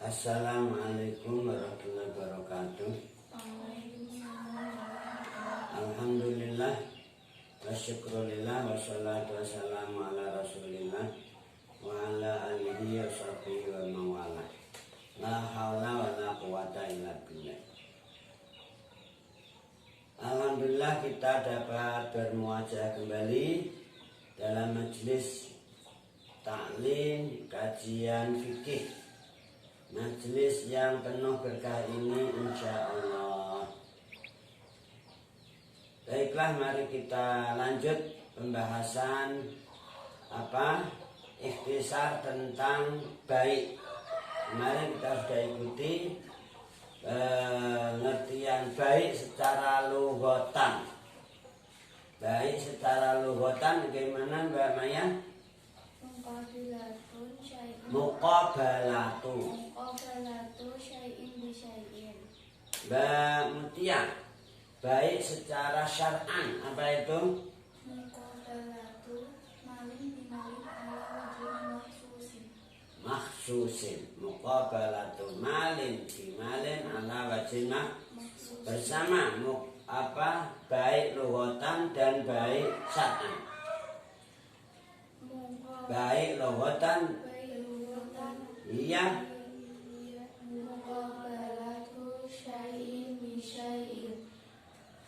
Assalamualaikum warahmatullahi wabarakatuh. Alhamdulillah wa syukrulillah wassalatu wassalamu ala rasulillah wa ala alihi wa sahbihi wa mawala. La hawla wa la quwata illa billah. Alhamdulillah kita dapat bermuajah kembali dalam majelis taklim kajian fikih. Majelis yang penuh berkah ini insya Allah. Baiklah, mari kita lanjut pembahasan ikhtisar tentang baik. Kemarin kita sudah ikuti pengertian baik secara lughatan. Baik secara lughatan bagaimana Mbak Maya? Muqabalatu syai'in bi syai'in. Mbak Mutia, baik secara syar'an apa itu? Muqabalatu malin bi malin ala wajhin makhsusin. Muqabalatu malin bi malin ala wajhin makhsusin. Bersama baik lughatan dan baik syar'an. Baik lughatan iya. Muqabalatu syai'in bi syai'in.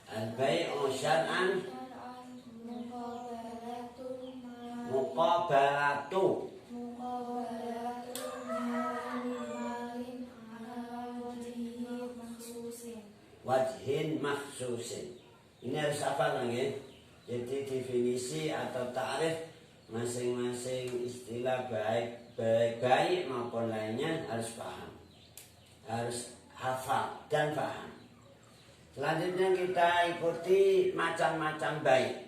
Al-bai'u syar'an muqabalatu malin ala wajhin makhsusin. Ini harus hafal lagi. Jadi definisi atau ta'rif masing-masing istilah baik maupun lainnya harus paham, harus hafal dan paham. Selanjutnya kita ikuti macam-macam baik.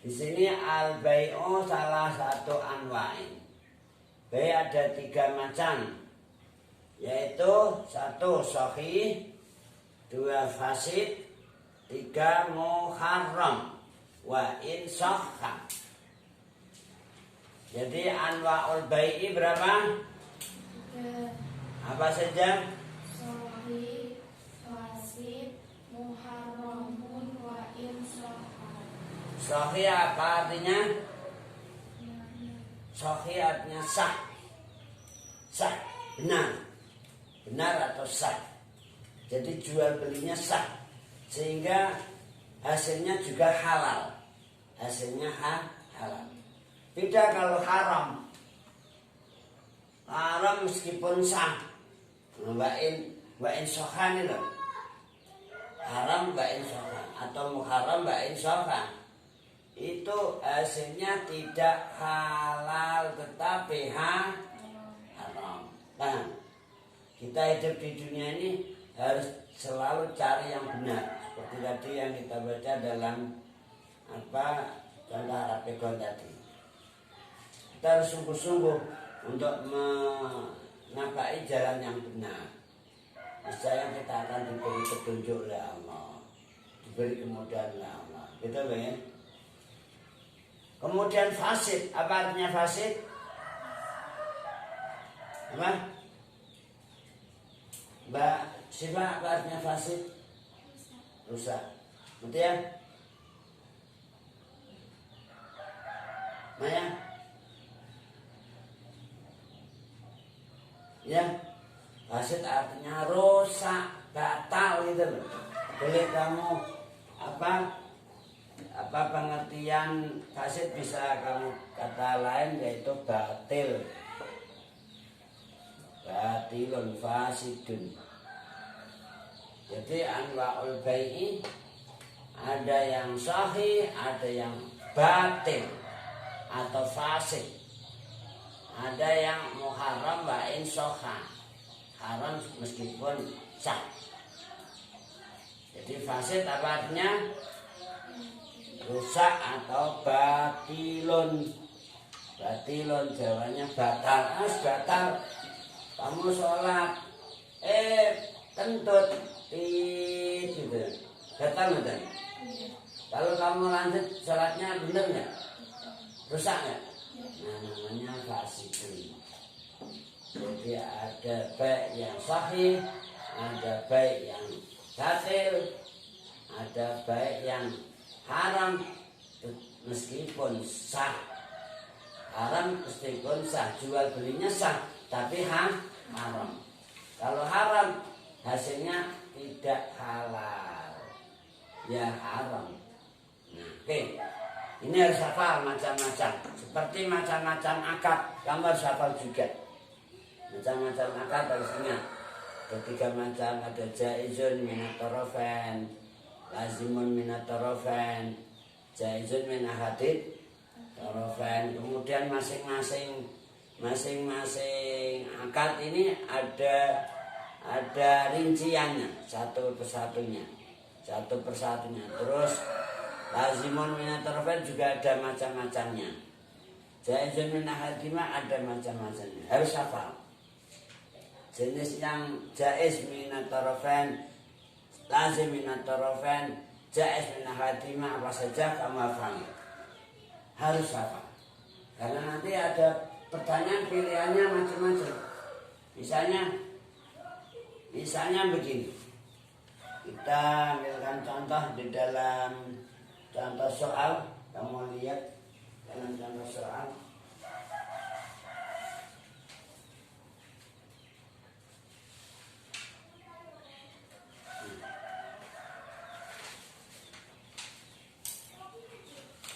Di sini al-bai'u salah satu anwa'in. Baik ada 3 macam, yaitu 1 sahih, 2 fasid, 3 muharram wa in sahha. Jadi anwa'ul bai'i berapa? Apa saja? Sahih, fasid, muharramun wa in sahha. Sahih apa artinya? Sahih artinya sah. Sah, benar atau sah. Jadi jual belinya sah, sehingga hasilnya juga halal. Hasilnya halal. Tidak kalau haram. Haram meskipun sah. Wa'in sohan itu. Haram wa'in sohan. Atau muharram wa'in sohan. Itu hasilnya tidak halal tetapi haram. Nah, kita hidup di dunia ini harus selalu cari yang benar. Seperti tadi yang kita baca dalam contoh Arabikon tadi. Kita harus sungguh-sungguh untuk menapai jalan yang benar. Niscaya kita akan diberi petunjuk oleh Allah, diberi kemudahan oleh Allah. Betul ya? Kemudian fasid, apa artinya fasid? Apa? Mbak Siva, apa artinya fasid? Rusak. Betul ya? Maya? Ya, fasid artinya rusak, batal gitu loh. Boleh kamu pengertian fasid bisa kamu kata lain yaitu batil. Batilun fasidun. Jadi anwa'ul bai'i ada yang sahih, ada yang batil atau fasid. Ada yang muharram wa in sahha. Haram meskipun sah. Jadi fasid apa artinya? Rusak atau batilun. Batilun jawanya batal. Batal. Kamu sholat kentut gitu. Batal betul. Kalau kamu lanjut sholatnya benar nggak? Rusak nggak? Nah, namanya fasidun. Jadi ada baik yang sahih, ada baik yang batil, ada baik yang haram meskipun sah. Haram meskipun sah, jual belinya sah, tapi haram. Kalau haram hasilnya tidak halal, ya haram. Nah, oke. Ini harus hafal macam-macam. Seperti macam-macam akad, kamu harus hafal juga. Macam-macam akad harus ingat. Ketiga macam, ada jaizun minat tarafain, lazimun minat tarafain, jaizun min ahadid tarafain. Kemudian masing-masing akad ini ada rinciannya satu persatunya. Terus lazimun minat tarafain juga ada macam-macamnya. Jaizun min ahadima ada macam-macamnya. Harus hafal. Jenis yang jaiz minat tarafain, lazim minat tarafain, jaiz min ahadima apa saja kamu hafal. Harus hafal. Karena nanti ada pertanyaan pilihannya macam-macam. Misalnya begini. Kita ambilkan contoh di dalam contoh soal. Kamu lihat dalam contoh soal.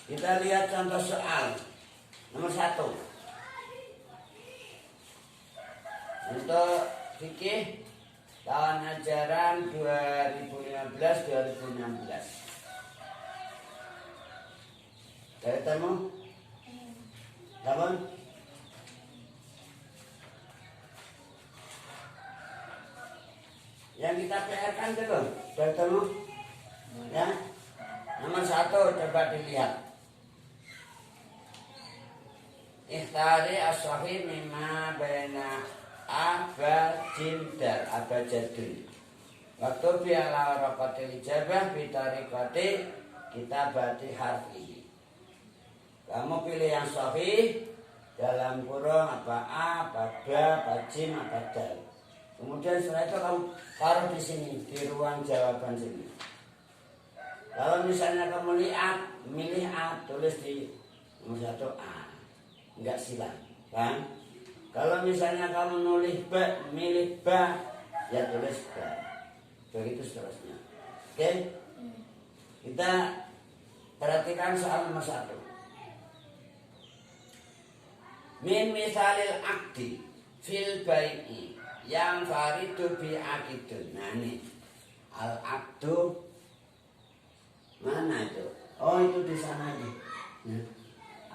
Kita lihat contoh soal nomor 1. Untuk fikih tahun ajaran 2015-2016. Dari temu? Tahun? Yang kita PR-kan belum? Dari temu? Ya? Nomor 1 coba dilihat. Ikhtari as-sahih mimma baina abajadun. Waktu biala raqatil ijabah bitariqati kitabati harfi. Kamu pilih yang sahih dalam kurung apa a, apa ba, apa jim, apa dal. Kemudian setelah itu kamu taruh di sini di ruang jawaban sini. Kalau misalnya kamu milih a, tulis di nomor 1 a. Enggak silang, kan? Kalau misalnya kamu milih ba, ya tulis ba. Begitu seterusnya. Oke? Kita perhatikan soal nomor 1. Min misalil akdi fil bai'i yang faridu bi akidun. Nah ini al akdu mana itu? Oh itu di sana aja.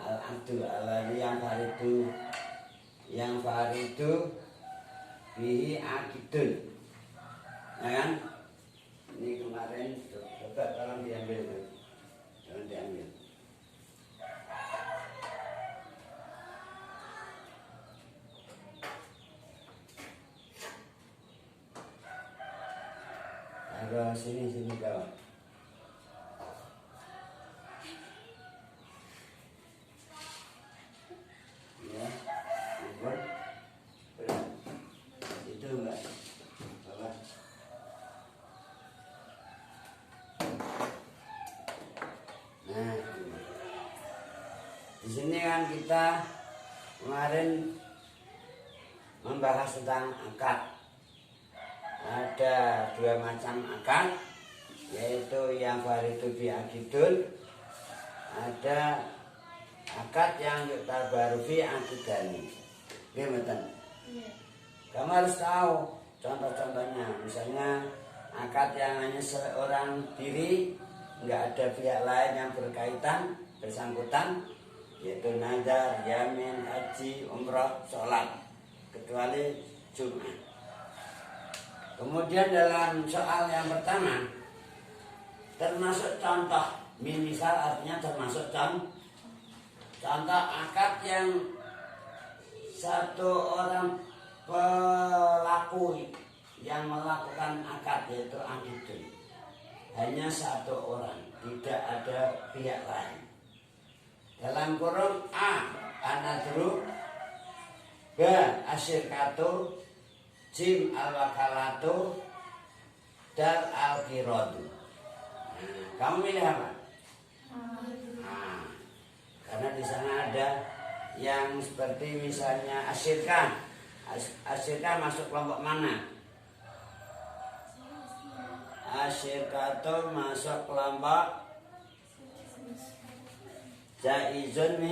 Al-abdu alladhi yang faridu bihi akidun. Nah kan? Ini kemarin coba tolong diambil. Tolong diambil. Taruh sini kawan. Di sini kan kita kemarin membahas tentang akad. Ada 2 macam akad, yaitu yang faridu bi akidun, ada akad yang yuktabaru fi akidani. Gimana? Kamu harus tahu contoh-contohnya. Misalnya akad yang hanya seorang diri, nggak ada pihak lain yang berkaitan bersangkutan, yaitu nazar, yamin, haji, umrah, sholat, kecuali Jumat. Kemudian dalam soal yang pertama termasuk contoh, misal artinya termasuk contoh akad yang satu orang pelaku yang melakukan akad, yaitu akidun. Hanya satu orang, tidak ada pihak lain. Dalam kurung a, anadru Ba asyirkatu, jim al-wakalatu, dal al-qiradu. Nah, kamu milih apa? Nah, karena di sana ada yang seperti misalnya asyirka. Asyirka masuk kelompok mana? Asyirkatu masuk kelompok jaizun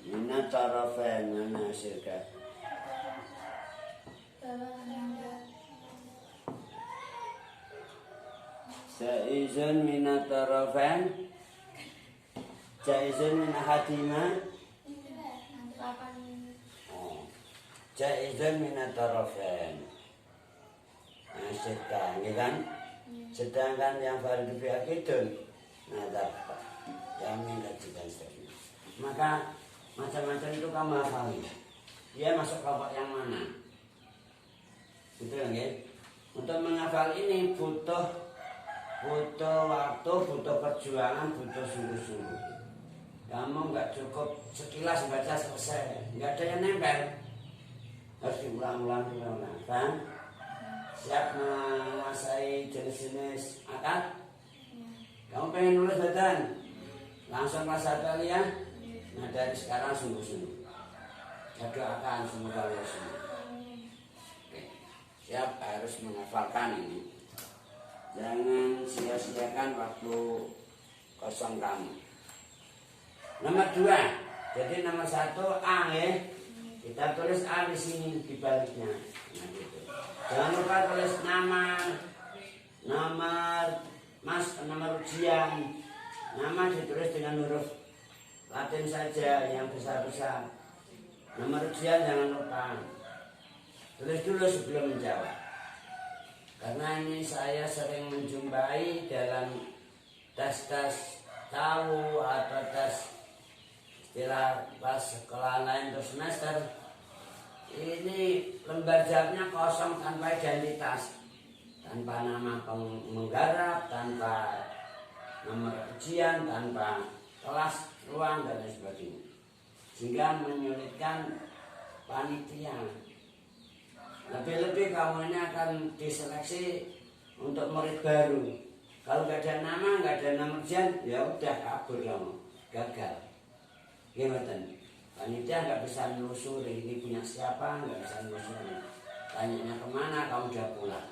minat tarafain. Mana asyirka? Jaizun minat tarafain, jaizun min ahadima. Jaizun minat tarafain. Asyirka, ini kan? Sedangkan yang fardu bi'akidun, nah dapat yamin dan seterusnya. Maka macam-macam itu kamu hafali. Dia masuk kelompok yang mana? Gitu ya. Untuk menghafal ini butuh waktu, butuh perjuangan, butuh sungguh-sungguh. Kamu nggak cukup sekilas baca selesai, nggak ada yang nempel. Harus diulang-ulang. Kan? Siap menguasai jenis-jenis akad? Kamu pengen nulis badan? Langsung kelas 1 ya? Nah dari sekarang sungguh-sungguh. Saya doakan semoga Allah semua. Oke. Siap harus menghafalkan ini. Jangan sia-siakan waktu kosong kamu. Nomor 2. Jadi nomor 1 A ya. Kita tulis A di sini di baliknya. Nah gitu. Jangan lupa tulis nama, nomor ujian. Nama ditulis dengan huruf Latin saja yang besar-besar. Nomor ujian jangan lupa. Tulis dulu sebelum menjawab. Karena ini saya sering menjumpai dalam tes-tes tahu atau tes istilah pas sekolah lain atau semester. Ini lembar jawabnya kosong tanpa identitas, tanpa nama penggarap, tanpa nomor ujian, tanpa kelas, ruang dan lain sebagainya, sehingga menyulitkan panitia. Lebih-lebih kamu ini akan diseleksi untuk murid baru. Kalau nggak ada nama, nggak ada nomor ujian, ya udah kabur kamu, gagal. Gimana? Panitia nggak bisa menelusuri ini punya siapa, nggak bisa menelusuri. Tanyanya kemana, kamu udah pulang.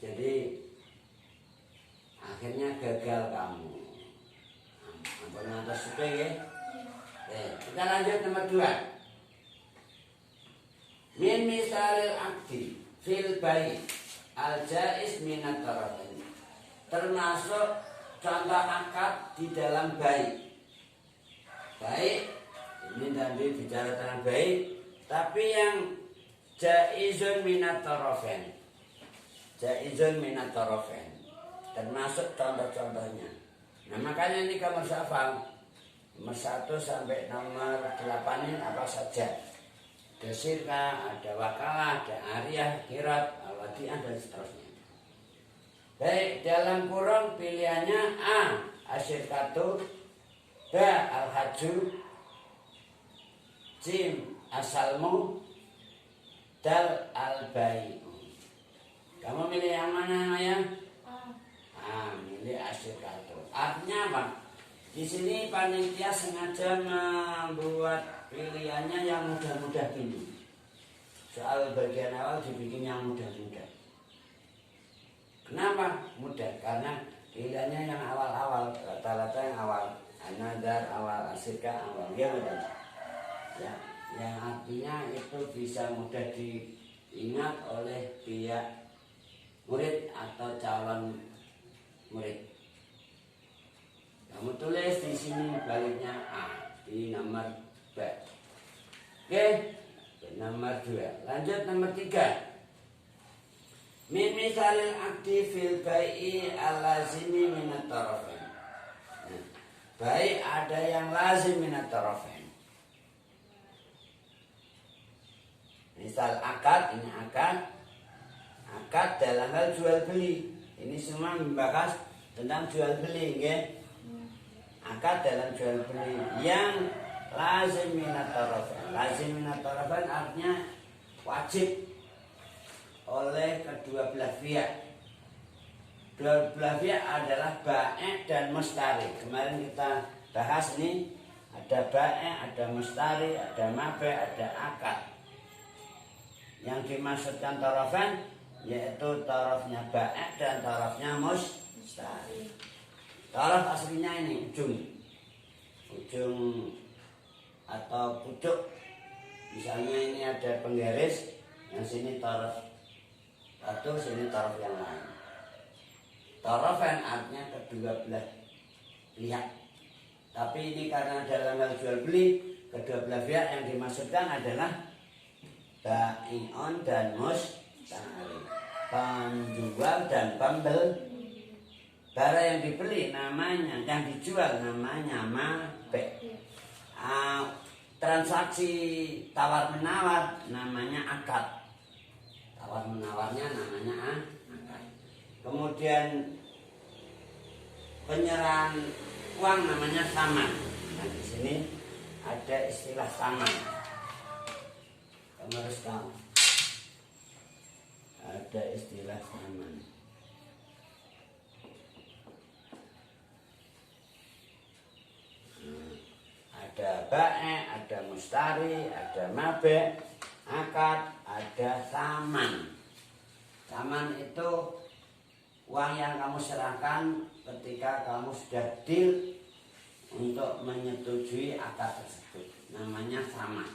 Jadi akhirnya gagal kamu. Ampun atas suka ya. Kita lanjut nomor 2. Min misalil akdi fil bayi al jaiz minat tarafain. Termasuk contoh akad di dalam bayi. Baik, ini tadi bicara tentang baik, tapi yang jaizun minat tarafain. Jaizun minat tarafain. Termasuk contoh-contohnya. Nah makanya ini kamu harus hafal. Nomor 1 sampai nomor 8 ini apa saja. Ada sirka, ada wakalah, ada ariyah, kirat, al-wadi'ah dan seterusnya. Baik, dalam kurung pilihannya A asyirkatu, B al-haju, Jim asalmu, Dal al-bayi. Kamu milih yang mana ya? Milih asyirkatu. Artinya apa? Di sini panitia sengaja membuat pilihannya yang mudah-mudah ini. Soal bagian awal dibikin yang mudah-mudah. Kenapa mudah? Karena pilihannya yang awal-awal, rata-rata yang awal. An-nadar, awal asyirka, awal gimana? Ya, yang artinya itu bisa mudah diingat oleh pihak murid atau calon murid. Kamu tulis di sini baliknya A di nomor B. Oke, nomor 2. Lanjut nomor 3. Min misalil akdi fil bai'i al-lazimi minat tarafain. Baik ada yang lazim minat tarafain. Misal akad, ini akad. Akad dalam hal jual beli. Ini semua membahas tentang jual beli, nggih. akad dalam jual beli yang lazim minat tarafain. Lazim minat tarafain artinya wajib oleh kedua belah pihak. Kedua belah pihak adalah ba'i dan mustari. Kemarin kita bahas ini ada ba'i, ada mustari, ada mabe, ada akad. Yang dimaksudkan tarafain yaitu tarafnya ba'i dan tarafnya mustari. Taraf aslinya ini ujung atau pucuk. Misalnya ini ada penggaris, yang sini taraf satu, sini taraf yang lain. Tarafain artinya kedua belah pihak. Tapi ini karena dalam hal jual beli, kedua belah pihak yang dimaksudkan adalah ba'i'un dan mustari, penjual dan pembeli. Barang yang dibeli namanya, yang dijual namanya mabe. Transaksi tawar menawar namanya akad. Tawar menawarnya namanya akad. Kemudian penyerahan uang namanya saman. Nah, di sini ada istilah saman. Kamu harus tahu. Ada istilah saman. Ada ba'i, ada mustari, ada mabe, akad, ada saman. Saman itu uang yang kamu serahkan ketika kamu sudah deal untuk menyetujui akad tersebut. Namanya saman.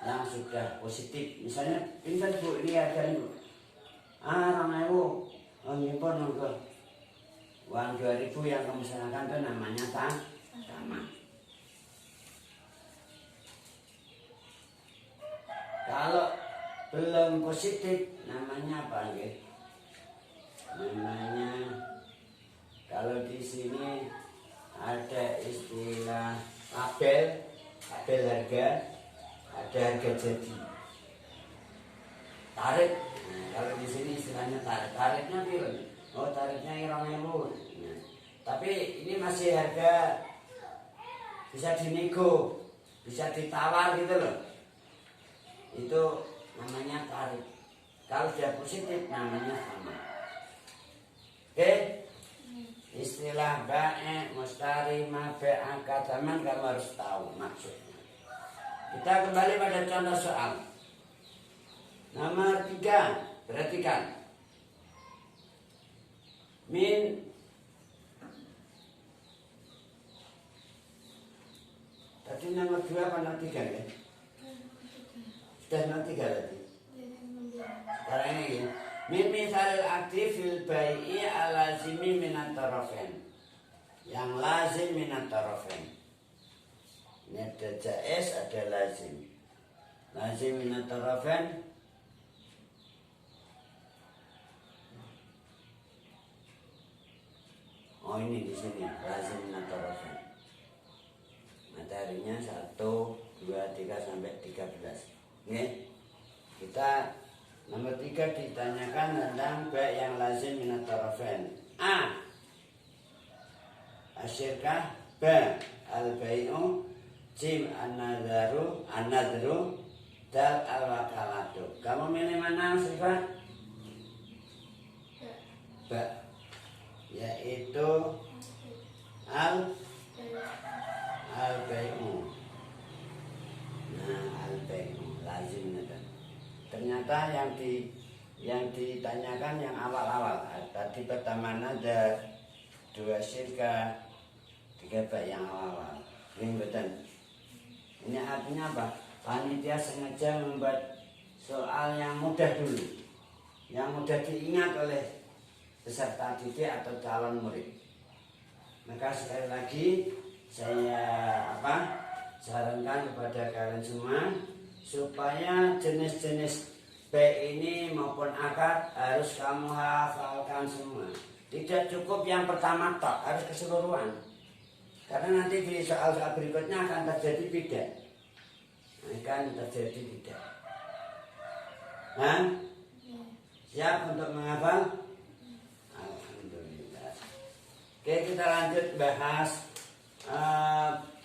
Yang sudah positif. Misalnya, pinter bu, ini ada bu. 2.000, nyimpen ke uang 2.000 yang kamu serahkan itu namanya saman. Kalau belum positif namanya apa nggih? Namanya kalau di sini ada istilah label harga, ada harga jadi. Tarik. Nah, kalau di sini istilahnya tarik. Tariknya berapa? Oh, tariknya 2.000. Nah, tapi ini masih harga bisa dinego, bisa ditawar gitu loh. Itu namanya tarik. Kalau sudah positif namanya sama. Oke? Istilah ba'i, mustari, mabe, akad, saman kamu harus tahu maksudnya. Kita kembali pada contoh soal. Nomor 3, perhatikan. Tadi nomor 2 apa nomor 3 ya? Sudah nomor 3 tadi. Sekarang ini min misalil aktif fil bai'i alazimi minat tarafain. Yang lazim minat tarafain. Ini ada jaiz, ada lazim. Lazim minat tarafain. Oh, ini di sini lazim minat tarafain. Materinya 1, 2, 3 sampai 13. Oke. Kita nomor 3 ditanyakan tentang baik yang lazim minat tarafain. A. Asyirkah. B. Al-bai'u. Jim an-nadru. Dal al-wakalatu. Kamu milih mana sifat? B. Yaitu al-bai'u. Nah, al-bai'u lazim minat. Ternyata yang ditanyakan yang awal-awal. Tadi pertama ada 2 syirka, 3 baik yang awal-awal. Ini betul. Ini artinya apa? Panitia sengaja membuat soal yang mudah dulu, yang mudah diingat oleh peserta didik atau calon murid. Maka sekali lagi saya sarankan kepada kalian semua supaya jenis-jenis B ini maupun akad harus kamu hafalkan semua. Tidak cukup yang pertama tok, harus keseluruhan. Karena nanti di soal-soal berikutnya akan terjadi beda. Akan terjadi beda. Nah, siap untuk menghafal? Alhamdulillah. Oke, kita lanjut bahas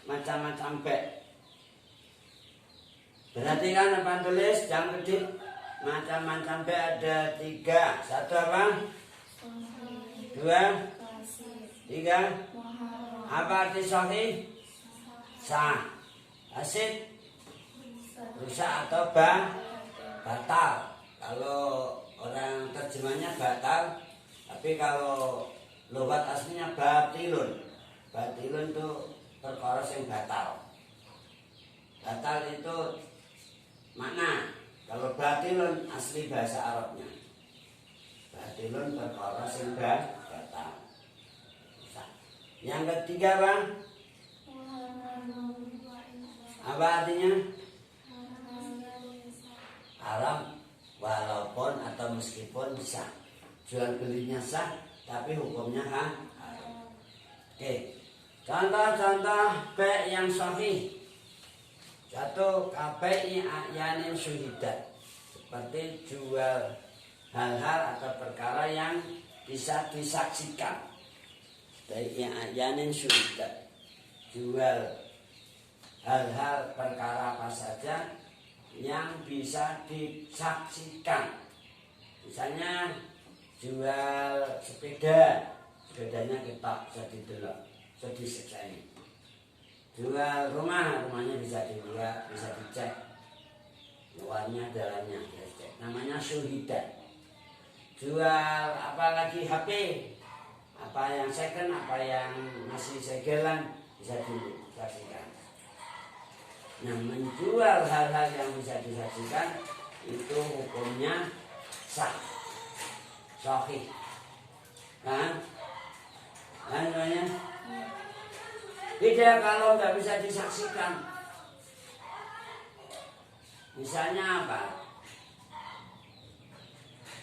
macam-macam be. Perhatikan apa tulis yang kecil. Macam-macam be ada 3. 1 apa? 2, 3. Apa arti sahih? Sah. Asid? Rusak atau batal. Kalau orang terjemahnya batal, tapi kalau lughat aslinya batilun. Batilun itu perkara yang batal. Batal itu makna. Kalau batilun asli bahasa Arabnya. Batilun perkara yang batal. Yang ketiga Bang, apa artinya? Haram walaupun atau meskipun sah. Jual belinya sah, tapi hukumnya haram. Oke. Contoh-contoh be yang sahih. 1, kabai a'yanin syuhidat. Seperti jual hal-hal atau perkara yang bisa disaksikan. Baik a'yanin syuhidat. Jual hal-hal perkara apa saja yang bisa disaksikan. Misalnya jual sepedanya kita jadi delok, jadi disekseni. Jual rumahnya bisa dilihat, bisa dicek luarnya, dalamnya, dicek. Namanya syuhidat. Jual apa lagi, HP, apa yang second, apa yang masih segelan, bisa disaksikan. Nah, menjual hal-hal yang bisa disaksikan itu hukumnya sah, sahih, kan? Namanya beda kalau nggak bisa disaksikan. Misalnya apa?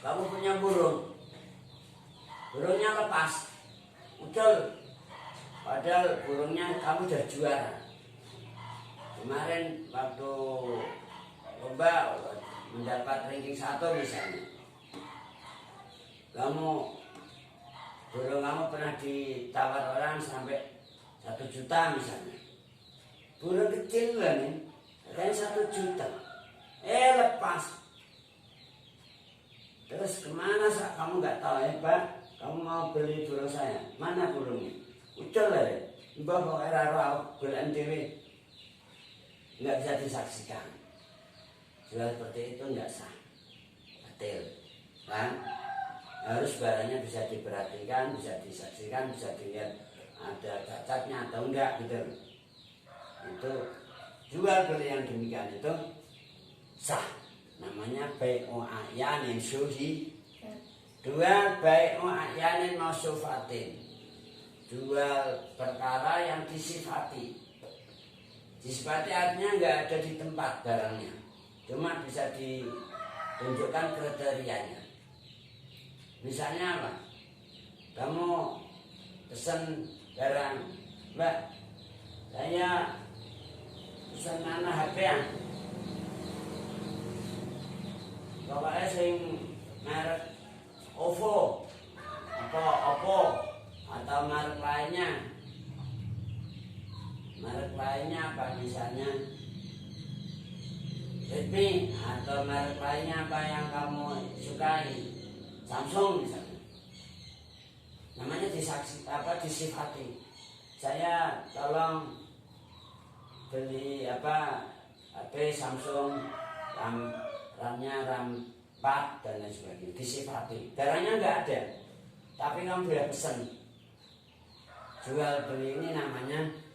Kamu punya burung, burungnya lepas, ucul, padahal burungnya kamu udah juara. Kemarin waktu lomba mendapat ranking 1 misalnya, burung kamu pernah ditawar orang sampai 1 juta misalnya. Burung kecil lah nih, katanya 1 juta. Lepas. Terus kemana sah? Kamu nggak tahu Pak? Kamu mau beli burung saya? Mana burungnya? Ucul lah deh. Mbak kok era roh bulan dewi. Nggak bisa disaksikan. Jual seperti itu nggak sah, batil, kan? Harus barangnya bisa diperhatikan, bisa disaksikan, bisa dilihat ada cacatnya atau enggak gitu. Itu jual beli yang demikian itu sah. Namanya bai'u a'yanin syuhi. 2, bai'u a'yanin mausufatin. Jual perkara yang disifati. Disifati artinya nggak ada di tempat barangnya, cuma bisa ditunjukkan kriterianya. Misalnya apa? Kamu pesan barang, Mbak, saya pesan anak HP ya. Pokoknya sing merek OVO atau Oppo atau merek lainnya. Merek lainnya apa, misalnya Redmi, atau merek lainnya apa yang kamu sukai, Samsung misalnya. Namanya disifati. Saya tolong beli HP Samsung, RAM-nya RAM 4 dan lain sebagainya. Disifati. Barangnya nggak ada, tapi kamu sudah pesan. Jual beli ini namanya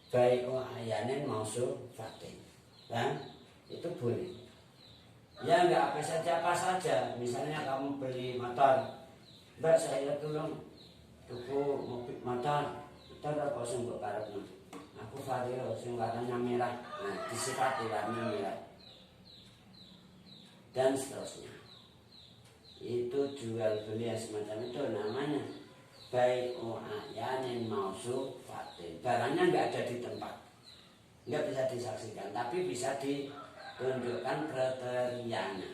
bai'u a'yanin mausufatin, kan? Itu boleh. Ya nggak apa saja. Misalnya kamu beli motor, Mbak saya tolong tuku motor apa sing mbok karepno. Aku Vario sing warnanya merah. Nah, disifati warna merah. Dan seterusnya. Itu jual beli yang semacam itu namanya bai'u a'yanin mausufatin. Barangnya nggak ada di tempat, nggak bisa disaksikan, tapi bisa ditunjukkan kriterianya,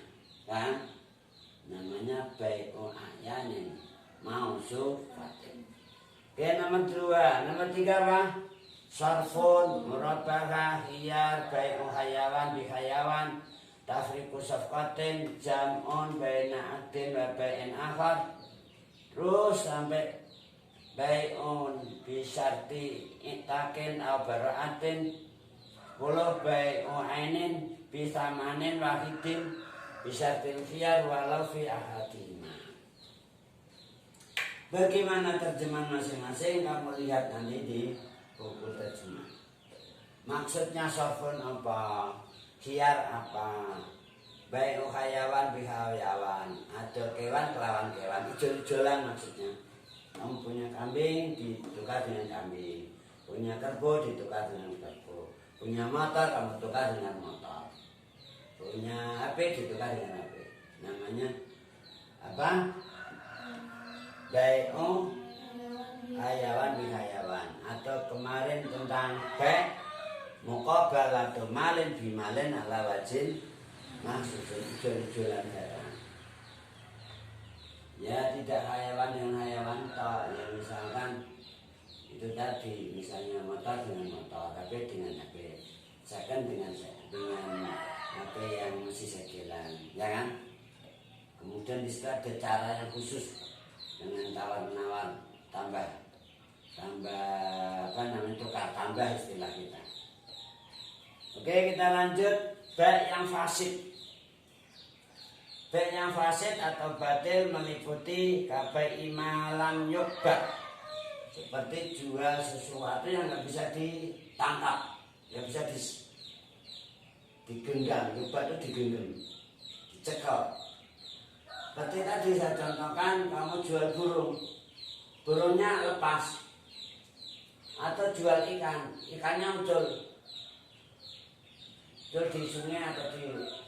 kan? Namanya bai'u a'yanin mausufatin. Oke, nomor 2. Nomor 3 apa? Sarfun, murabbah, khiyar, bai'u hayawan bi hayawan, tafriqu safqatin, jam'un baina akdin wa bai'in akhar. Terus sampai bai'un bi syarti itakin aw bara'atin, 10 bai'u ainin bi samanin wahidin bi syartil khiyar walau fi ahadihima. Bagaimana terjemahan masing-masing kamu lihat nanti di buku terjemah. Maksudnya sarfun apa? Khiyar apa? Bai'u hayawan bi hayawan. Ada kewan kelawan kewan, ijol-ijolan maksudnya. Kamu punya kambing ditukar dengan kambing, punya kerbau ditukar dengan kerbau, punya motor kamu tukar dengan motor, punya HP ditukar dengan HP. Namanya apa? Bai'u hayawan bi hayawan. Atau kemarin tentang muqabalatu malin bi malin ala wajin maksudnya ijol-ijolan barang. Ya tidak hayawan dengan hayawan toh. Ya misalkan itu tadi, misalnya motor dengan motor, HP dengan HP, second dengan HP yang masih sekilan, ya kan? Kemudian di situ ada cara yang khusus dengan tawar-menawar, tambah apa namanya, tukar tambah istilah kita. Oke, kita lanjut. Bai' yang fasid. Bai' yang fasid atau batil meliputi kabai imalam yukbat, seperti jual sesuatu yang nggak bisa ditangkap, nggak bisa digenggam. Yukbat itu digenggam, dicekel. Seperti tadi saya contohkan, kamu jual burung, burungnya lepas, atau jual ikan, ikannya muncul di sungai atau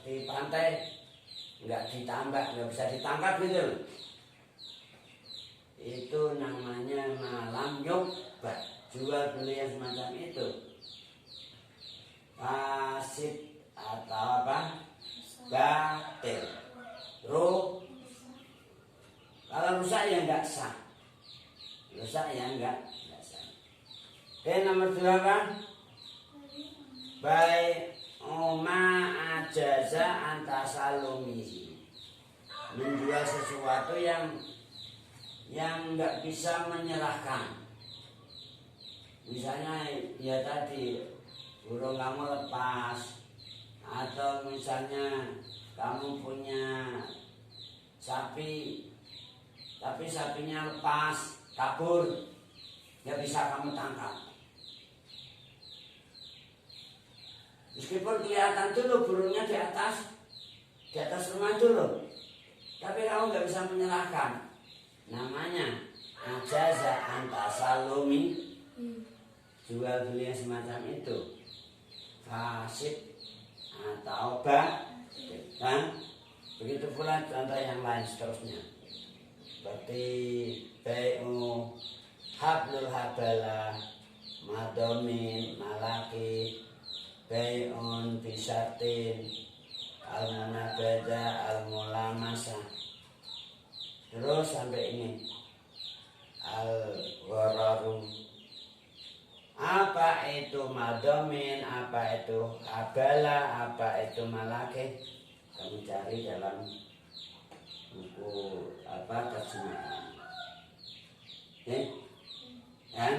di pantai, nggak ditambak, nggak bisa ditangkap gitu. Itu namanya malam yukbat, jual beli yang semacam itu. Fasid atau apa? Batil. Kalau rusak ya nggak sah, rusak ya nggak sah. Oke, nomor 2 apa? Baik Oma ajaza antasalumihi, menjual sesuatu yang nggak bisa menyerahkan. Misalnya ya tadi burung kamu lepas, atau misalnya kamu punya sapi tapi sapinya lepas kabur, nggak bisa kamu tangkap. Meskipun kelihatan dulu burungnya di atas rumah dulu, tapi kamu nggak bisa menyerahkan. Namanya ajaza antasalumi, jual beli yang semacam itu. Fasid atau batil. Nah, begitu pula contoh yang lain seterusnya, seperti bai'u hablul habala, madomin, malaki, bai'un bisyartin, al-munabada, al-mulamasa. Terus sampai ini al-ghararu. Apa itu madomin, apa itu habala, apa itu malaki? Kamu cari dalam buku terjemahan. Kan?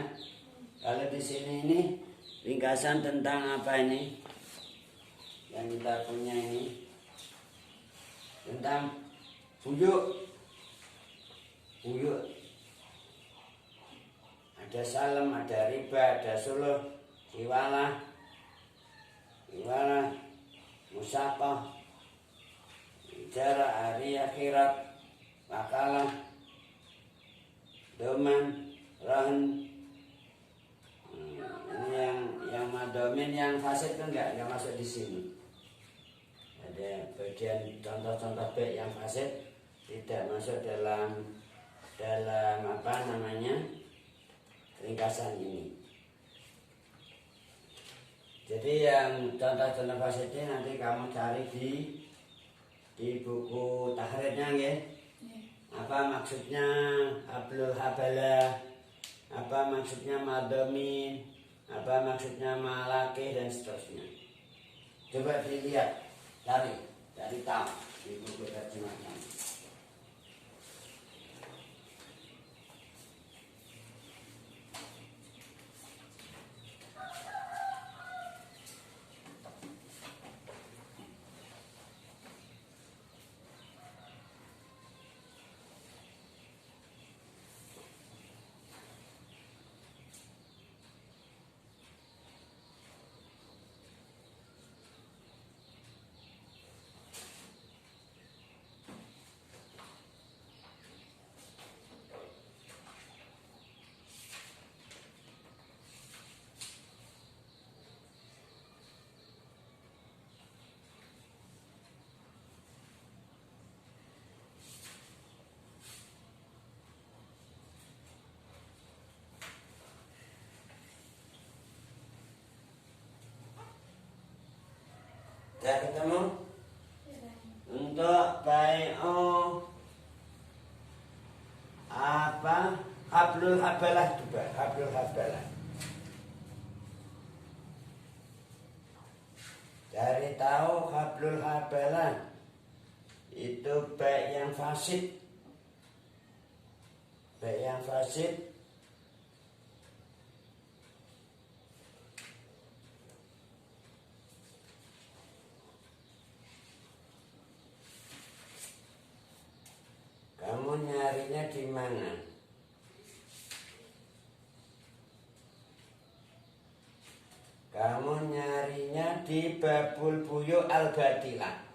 Kalau di sini ini ringkasan tentang apa ini yang kita punya ini, tentang buyuk. Ada salam, ada riba, ada suluh, iwalah, musaqah, ijarah, ariyah, khirat, wakalah, doman, rahan. Ini yang madomin, yang fasid kan nggak masuk di sini. Ada bagian contoh-contoh baik yang fasid tidak masuk dalam apa namanya ringkasan ini. Jadi yang contoh-contoh fasidnya nanti kamu cari di buku tahrirnya ya. Apa maksudnya hablul habala, apa maksudnya madomin, apa maksudnya malakih dan seterusnya. Coba dilihat, cari tahu di buku terjemahan. Sudah ketemu? Untuk bai'u apa? Hablul habalah juga, hablul habalah. Cari tahu hablul habalah itu baik yang fasid. Baik yang fasid kamu nyarinya di mana? Kamu nyarinya di Babul Buyu Al-Batilah.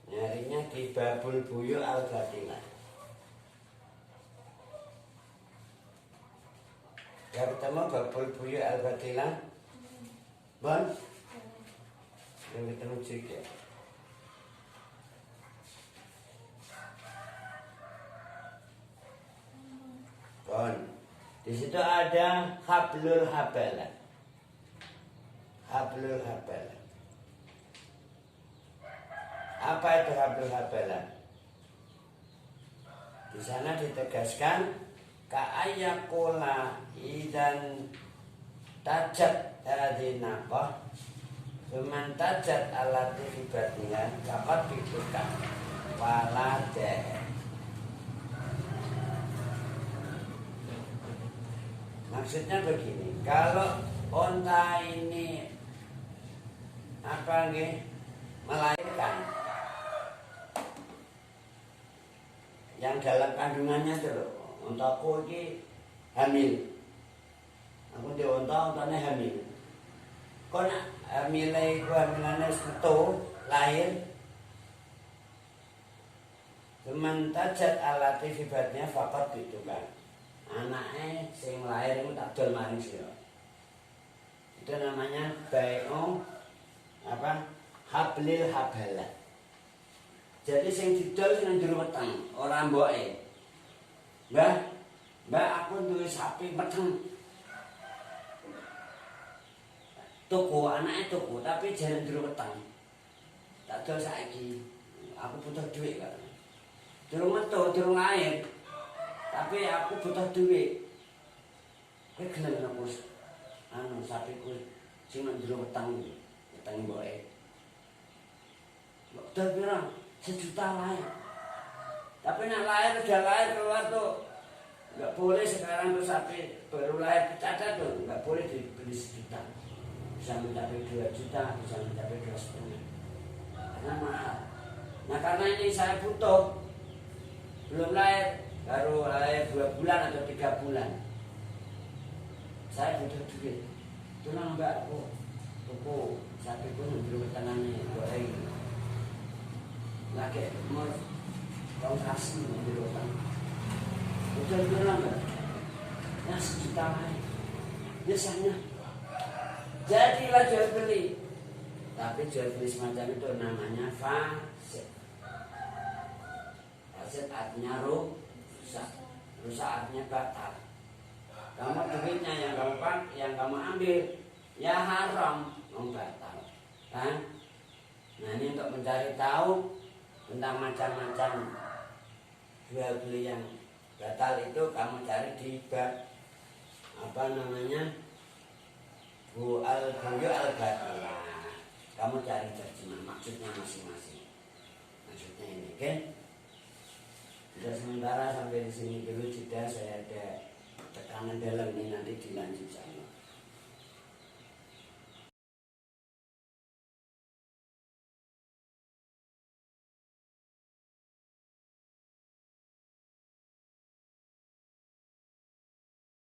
Nyarinya di Babul Buyu Al-Batilah. Ya ketemu Babul Buyu Al-Batilah? Bon? Yang ketemu juga. Bon. Di situ ada hablul habalah. Hablul habalah. Apa itu hablul habalah? Di sana ditegaskan ka'ayyakula idan tajat hadinaqah cuman tajat alati ibadiyah dapat dibuka walade. Maksudnya begini, kalau onta ini apa nggih melahirkan yang dalam kandungannya itu loh, ontaku ini hamil. Aku di ontanya hamil. Kok nak hamilannya setu lahir cuman tajat alati sifatnya fakat gitu kan. Anaknya sing lahir itu tak dol maring sira. Itu namanya bai'u apa? Hablil habalah. Jadi sing didol sing njero weteng, ora mboke. Mbak aku duwe sapi meteng. Tuku anake tuku tapi jarang njero weteng. Tak dol saiki. Aku butuh duit kan. Durung metu, durung lahir. Tapi aku butuh duit. Kowe gelem napa sapiku sing nang jero weteng mboke. Dol pira? 1 juta lahir. Tapi nak lahir udah lahir keluar tuh nggak boleh sekarang tuh sapi baru lahir dicacat tuh nggak boleh dibeli 1 juta. Bisa mencapai 2 juta, bisa mencapai 2,5. Karena mahal. Nah karena ini saya butuh belum lahir. Baru lahir 2 bulan atau 3 bulan. Saya butuh duit. Tunang mbak aku. Tuku sapi pun belum bertangannya. Boleh. Lagi umur kau kasih di rumah. Betul tunang mbak. Ya 1 juta lahir. Biasanya. Jadilah jual beli. Tapi jual beli semacam itu namanya fasid. Fasid artinya rusak artinya batal. Kamu duitnya yang kamu ambil ya haram, batal. Kan? Nah ini untuk mencari tahu tentang macam-macam jual beli yang batal itu kamu cari di bab apa namanya, buyu al-batilah. Kamu cari terjemah maksudnya masing-masing. Maksudnya ini, oke? Sudah sementara sampai di sini dulu, jeda. Saya ada tekanan dalam ini, nanti dilanjut sama.